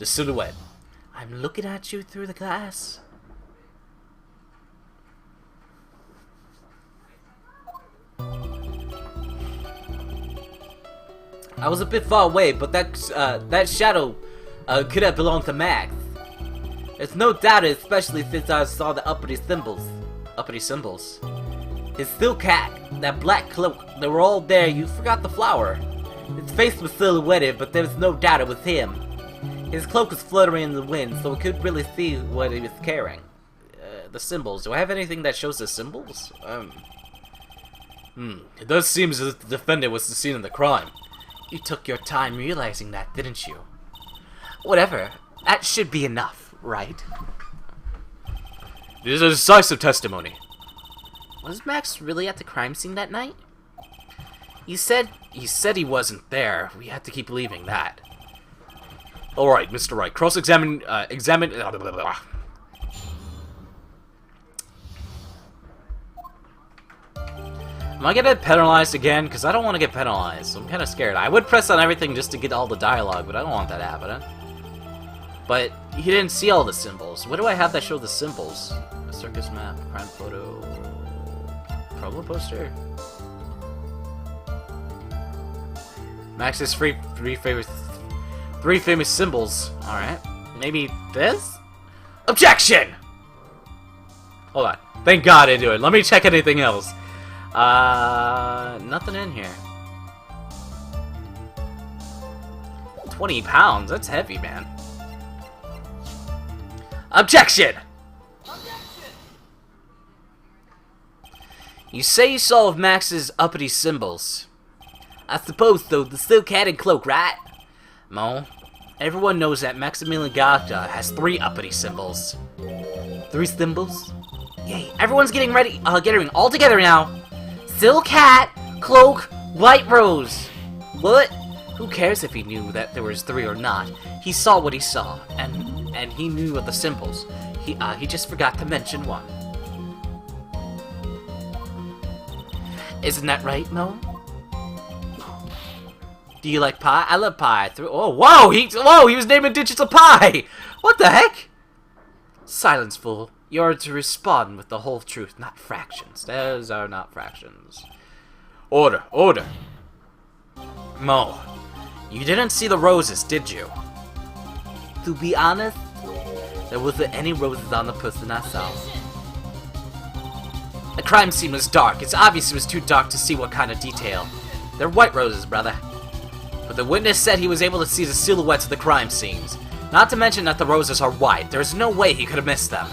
The silhouette. I'm looking at you through the glass. I was a bit far away, but that shadow could have belonged to Max. There's no doubt, especially since I saw the uppity symbols. His silk hat, that black cloak, they were all there. You forgot the flower. His face was silhouetted, but there was no doubt it was him. His cloak was fluttering in the wind, so we couldn't really see what he was carrying. The symbols. Do I have anything that shows the symbols? It does seem as if the defendant was the scene of the crime. You took your time realizing that, didn't you? Whatever. That should be enough, right? It is a decisive testimony. Was Max really at the crime scene that night? He said he wasn't there. We had to keep believing that. Alright, Mr. Wright. Cross-examine... examine... Am I gonna get penalized again? Because I don't want to get penalized. I'm kind of scared. I would press on everything just to get all the dialogue, but I don't want that happening. But he didn't see all the symbols. What do I have that show the symbols? A circus map, crime photo, promo poster. Max's three famous symbols. All right, maybe this. Objection! Hold on. Thank God I didn't do it. Let me check anything else. Nothing in here. 20 pounds. That's heavy, man. Objection! You say you saw Max's uppity symbols. I suppose, though, the silk hat and cloak, right? Mo, everyone knows that Maximilian Gata has 3 uppity symbols. 3 symbols? Yay, everyone's getting ready, getting all together now. Silk hat, cloak, white rose. What? Who cares if he knew that there was 3 or not? He saw what he saw, and he knew of the symbols. He just forgot to mention one. Isn't that right, Mo? Do you like pie? I love pie. Whoa, he was naming digits of pie! What the heck? Silence, fool. You're to respond with the whole truth, not fractions. Those are not fractions. Order, order. Mo, you didn't see the roses, did you? To be honest, there wasn't any roses on the person I saw. The crime scene was dark. It's obvious it was too dark to see what kind of detail. They're white roses, brother. But the witness said he was able to see the silhouettes of the crime scenes. Not to mention that the roses are white. There's no way he could have missed them.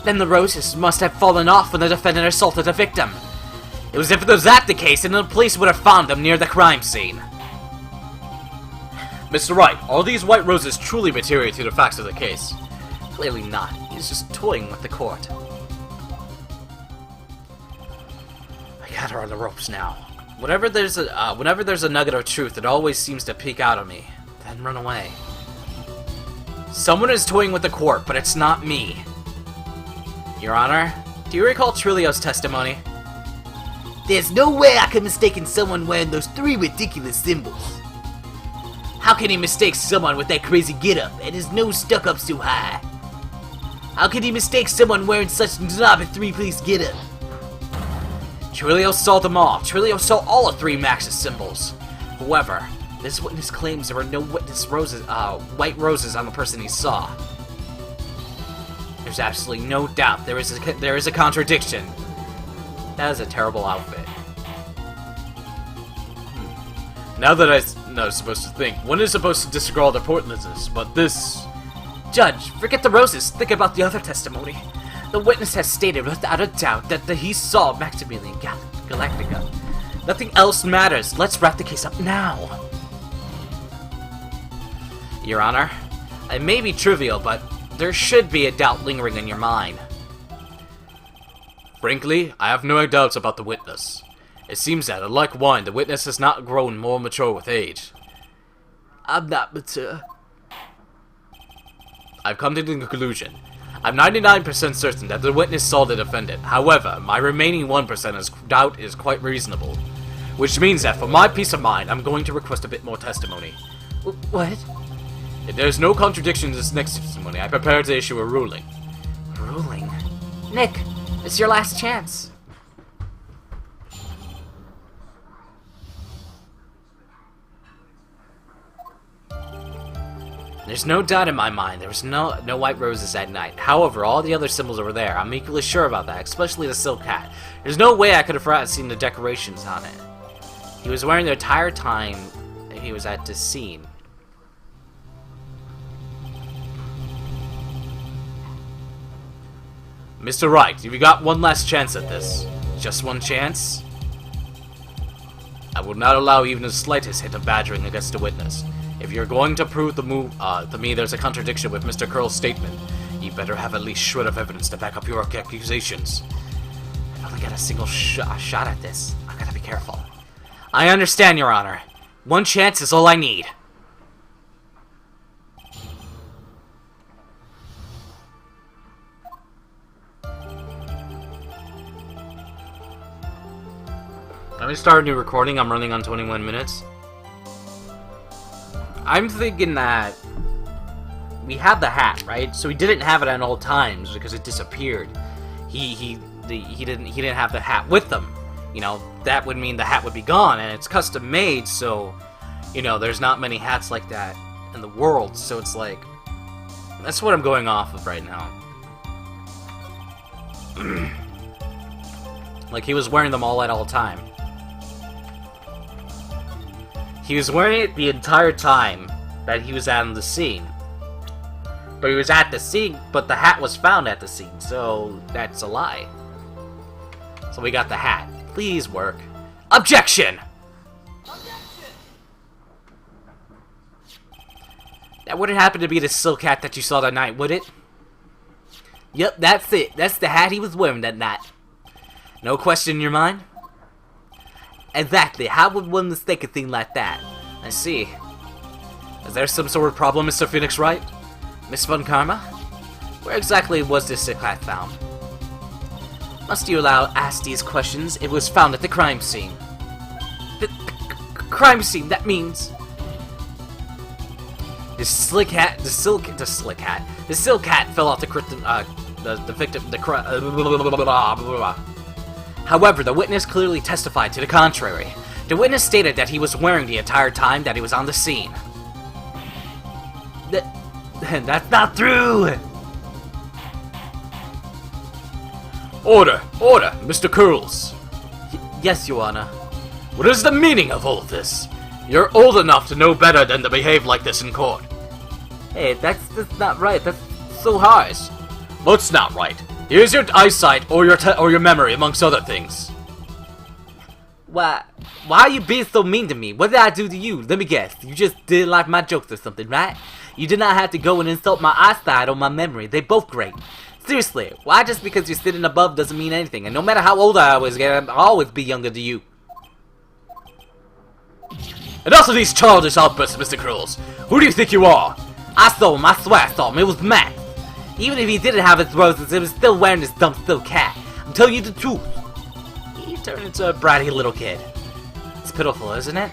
Then the roses must have fallen off when the defendant assaulted the victim. It was if it was that the case, then the police would have found them near the crime scene. Mr. Wright, are these white roses truly material to the facts of the case? Clearly not. He's just toying with the court. I got her on the ropes now. Whenever there's a nugget of truth, it always seems to peek out at me, then run away. Someone is toying with the court, but it's not me. Your Honor, do you recall Trilio's testimony? There's no way I could mistake someone wearing those 3 ridiculous symbols. How can he mistake someone with that crazy getup and his nose stuck up so high? How can he mistake someone wearing such knobby 3-piece getup? Trilio saw them all. Trilio saw all of 3 Max's symbols. However, this witness claims there were no white roses on the person he saw. There's absolutely no doubt there is a contradiction. That is a terrible outfit. Now that I'm supposed to think, one is supposed to disregard all the importances, but this... Judge, forget the roses, think about the other testimony. The witness has stated without a doubt that he saw Maximilian Galactica. Nothing else matters. Let's wrap the case up now. Your Honor, it may be trivial, but there should be a doubt lingering in your mind. Frankly, I have no doubts about the witness. It seems that, unlike wine, the witness has not grown more mature with age. I'm not mature. I've come to the conclusion. I'm 99% certain that the witness saw the defendant. However, my remaining 1% doubt is quite reasonable. Which means that for my peace of mind, I'm going to request a bit more testimony. What? If there's no contradiction to this next testimony, I prepare to issue a ruling. Ruling? Nick, it's your last chance. There's no doubt in my mind there was no white roses that night. However, all the other symbols were there. I'm equally sure about that, especially the silk hat. There's no way I could have forgotten seeing the decorations on it. He was wearing the entire time he was at this scene. Mr. Wright, you've got one last chance at this. Just one chance? I will not allow even the slightest hint of badgering against the witness. If you're going to prove to me there's a contradiction with Mr. Curl's statement, you better have at least a shred of evidence to back up your accusations. I've only got a single shot at this. I gotta be careful. I understand, Your Honor. One chance is all I need. Let me start a new recording. I'm running on 21 minutes. I'm thinking that we had the hat, right? So he didn't have it at all times because it disappeared. He didn't have the hat with him. You know, that would mean the hat would be gone, and it's custom made, so you know, there's not many hats like that in the world. So it's like, that's what I'm going off of right now. Like, he was wearing them all at all time. He was wearing it the entire time that he was at the scene. But he was at the scene, but the hat was found at the scene, so that's a lie. So we got the hat. Please work. Objection! That wouldn't happen to be the silk hat that you saw that night, would it? Yep, that's it. That's the hat he was wearing that night. No question in your mind? Exactly. How would one mistake a thing like that? I see. Is there some sort of problem, Mr. Phoenix Wright? Miss Von Karma? Where exactly was this silk hat found? Must you allow ask these questions? It was found at the crime scene. The crime scene, that means... The silk hat fell off the victim, However, the witness clearly testified to the contrary. The witness stated that he was wearing the entire time that he was on the scene. That's not true! Order! Order! Mr. Curls! Yes, Your Honor. What is the meaning of all of this? You're old enough to know better than to behave like this in court. Hey, that's not right. That's so harsh. What's not right? Here's your eyesight or your memory, amongst other things. Why are you being so mean to me? What did I do to you? Let me guess. You just didn't like my jokes or something, right? You did not have to go and insult my eyesight or my memory. They're both great. Seriously, why just because you're sitting above doesn't mean anything? And no matter how old I always get, I'll always be younger than you. And also these childish outbursts, Mr. Curls. Who do you think you are? I saw him. I swear I saw him. It was Matt. Even if he didn't have his roses, he was still wearing his dumb silk hat. I'm telling you the truth. He turned into a bratty little kid. It's pitiful, isn't it?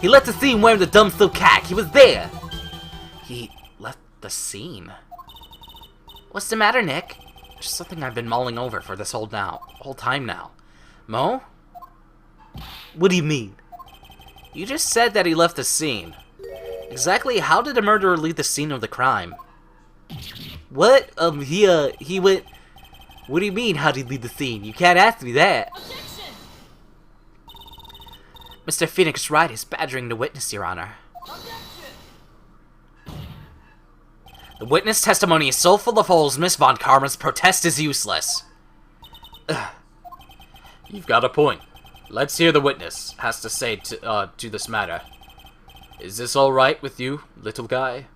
He left the scene wearing the dumb silk hat. He was there. He left the scene? What's the matter, Nick? Just something I've been mulling over for this whole time now. Mo? What do you mean? You just said that he left the scene. Exactly how did the murderer leave the scene of the crime? What? He went... What do you mean, how did he leave the scene? You can't ask me that. Objection! Mr. Phoenix Wright is badgering the witness, Your Honor. Objection! The witness testimony is so full of holes, Miss Von Karma's protest is useless. Ugh. You've got a point. Let's hear the witness has to say to this matter. Is this all right with you, little guy?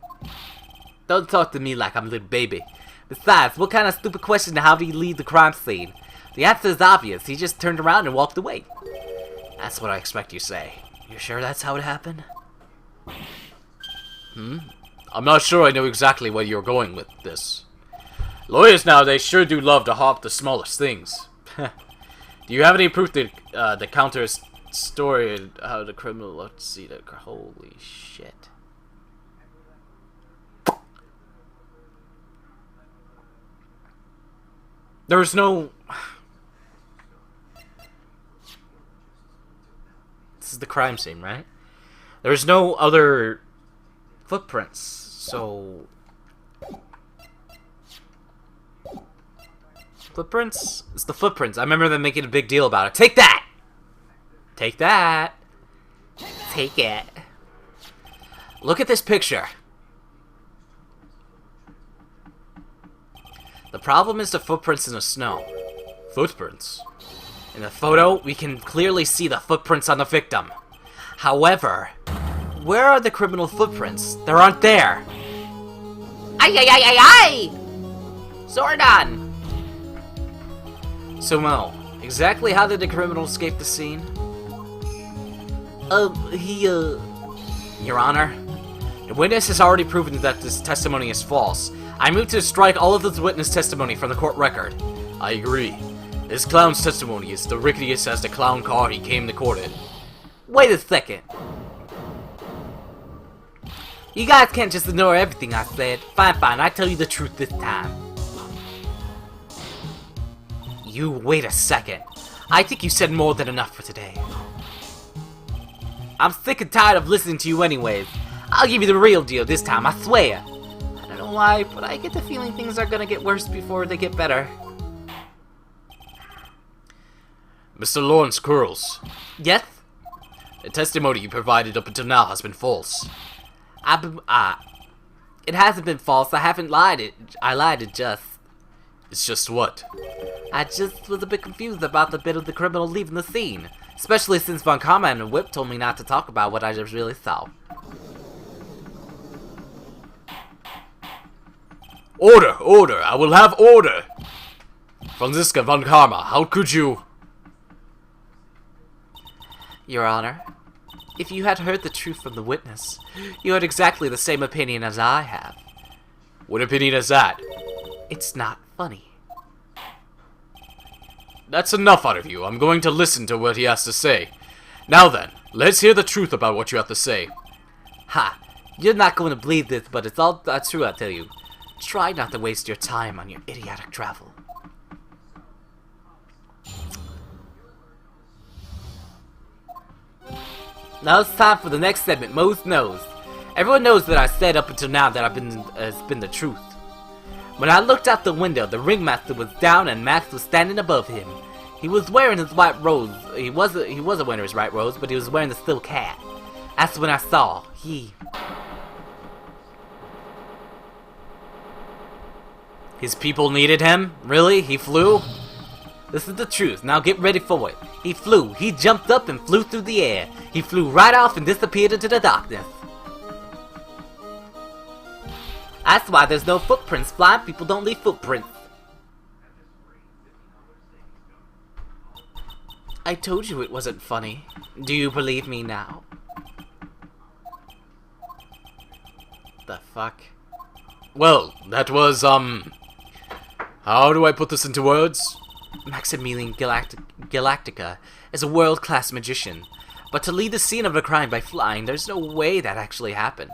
Don't talk to me like I'm a little baby. Besides, what kind of stupid question how did he leave the crime scene? The answer is obvious. He just turned around and walked away. That's what I expect you say. You sure that's how it happened? I'm not sure I know exactly where you're going with this. Lawyers nowadays sure do love to hop the smallest things. Do you have any proof that the counter's story how the criminal... Let's see. Holy shit. There's no... This is the crime scene, right? There's no other footprints, so... Footprints? It's the footprints. I remember them making a big deal about it. Take that! Take that! Take it. Look at this picture. The problem is the footprints in the snow. Footprints? In the photo, we can clearly see the footprints on the victim. However, where are the criminal footprints? They aren't there. Ay ay ay ay ay! Zordon! So Mo, exactly how did the criminal escape the scene? Your Honor, the witness has already proven that this testimony is false. I move to strike all of this witness testimony from the court record. I agree. This clown's testimony is the ricketyest as the clown car he came to court in. Wait a second. You guys can't just ignore everything I said. Fine, I tell you the truth this time. You wait a second. I think you said more than enough for today. I'm sick and tired of listening to you anyways. I'll give you the real deal this time, I swear. I don't know why, but I get the feeling things are gonna get worse before they get better. Mr. Lawrence Curls. Yes? The testimony you provided up until now has been false. It hasn't been false. I haven't lied. I lied it just. It's just what? I just was a bit confused about the bit of the criminal leaving the scene. Especially since Von Karma and Whip told me not to talk about what I just really saw. Order! Order! I will have order! Franziska Von Karma, how could you... Your Honor, if you had heard the truth from the witness, you had exactly the same opinion as I have. What opinion is that? It's not funny. That's enough out of you. I'm going to listen to what he has to say. Now then, let's hear the truth about what you have to say. Ha! You're not going to believe this, but it's all true, I tell you. Try not to waste your time on your idiotic travel. Now it's time for the next segment, Mo's Knows. Everyone knows that I said up until now that it's been the truth. When I looked out the window, the ringmaster was down and Max was standing above him. He was wearing his white rose. He wasn't wearing his white rose, but he was wearing the steel cap. That's when I saw His people needed him? Really? He flew? This is the truth. Now get ready for it. He flew. He jumped up and flew through the air. He flew right off and disappeared into the darkness. That's why there's no footprints. Blind people don't leave footprints. I told you it wasn't funny. Do you believe me now? The fuck? Well, that was, how do I put this into words? Maximilian Galactica is a world-class magician. But to lead the scene of a crime by flying, there's no way that actually happened.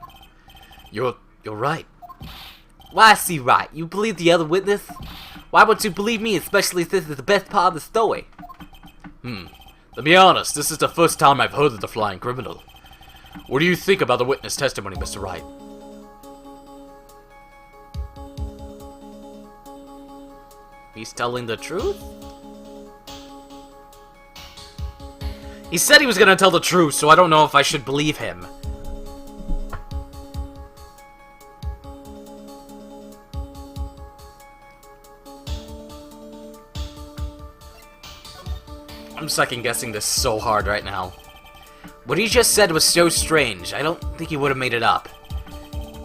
You're right. Why I see right? You believe the other witness? Why won't you believe me, especially since it's the best part of the story? To be honest, this is the first time I've heard of the flying criminal. What do you think about the witness testimony, Mr. Wright? He's telling the truth? He said he was gonna tell the truth, so I don't know if I should believe him. I'm second guessing this so hard right now. What he just said was so strange, I don't think he would have made it up.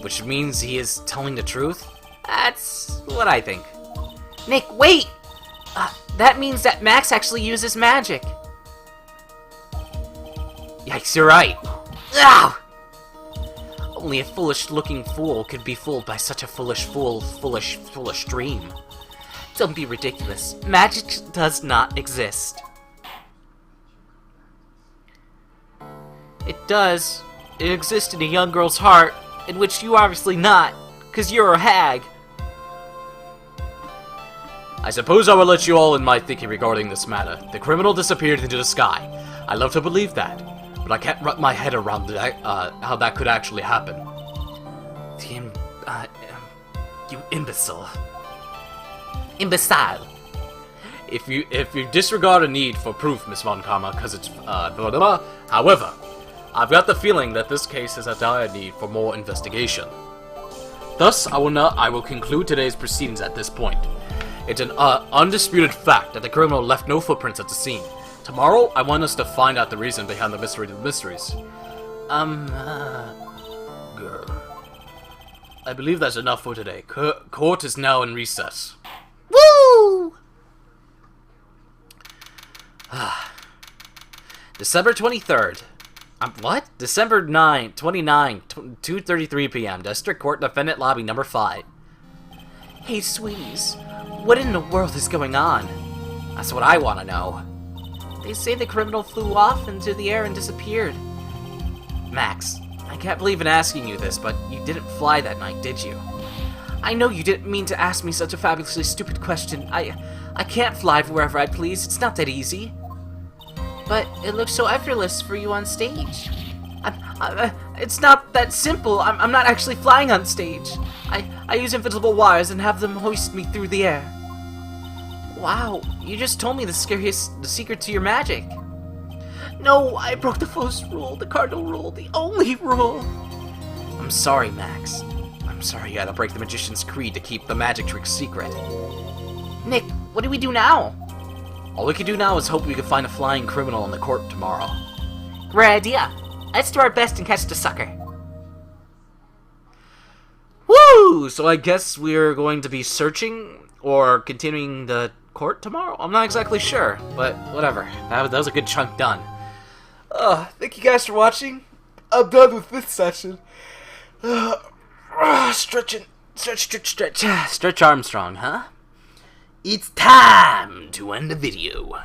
Which means he is telling the truth? That's what I think. Nick, wait! That means that Max actually uses magic. Yikes, you're right. Ow! Only a foolish-looking fool could be fooled by such a foolish dream. Don't be ridiculous. Magic does not exist. It does. It exists in a young girl's heart, in which you obviously not, because you're a hag. I suppose I will let you all in my thinking regarding this matter. The criminal disappeared into the sky. I love to believe that, but I can't wrap my head around how that could actually happen. You imbecile. Imbecile. If you disregard a need for proof, Miss Von Karma, because it's however, I've got the feeling that this case has a dire need for more investigation. Thus, I will conclude today's proceedings at this point. It's an undisputed fact that the criminal left no footprints at the scene. Tomorrow, I want us to find out the reason behind the mystery of the mysteries. I believe that's enough for today. Court is now in recess. Woo! December 23rd. What? December 29, 2:33 p.m. District Court Defendant Lobby number 5. Hey, sweeties. What in the world is going on? That's what I want to know. They say the criminal flew off into the air and disappeared. Max, I can't believe in asking you this, but you didn't fly that night, did you? I know you didn't mean to ask me such a fabulously stupid question. I can't fly wherever I please. It's not that easy. But it looks so effortless for you on stage. It's not that simple. I'm not actually flying on stage. I use invisible wires and have them hoist me through the air. Wow, you just told me the secret to your magic. No, I broke the first rule, the cardinal rule, the only rule. I'm sorry, Max. I'm sorry you had to break the magician's creed to keep the magic trick secret. Nick, what do we do now? All we can do now is hope we can find a flying criminal in the court tomorrow. Great idea. Let's do our best and catch the sucker. Woo! So I guess we're going to be searching or continuing the court tomorrow? I'm not exactly sure, but whatever. That was a good chunk done. Thank you guys for watching. I'm done with this session. Stretch Armstrong, huh? It's time to end the video.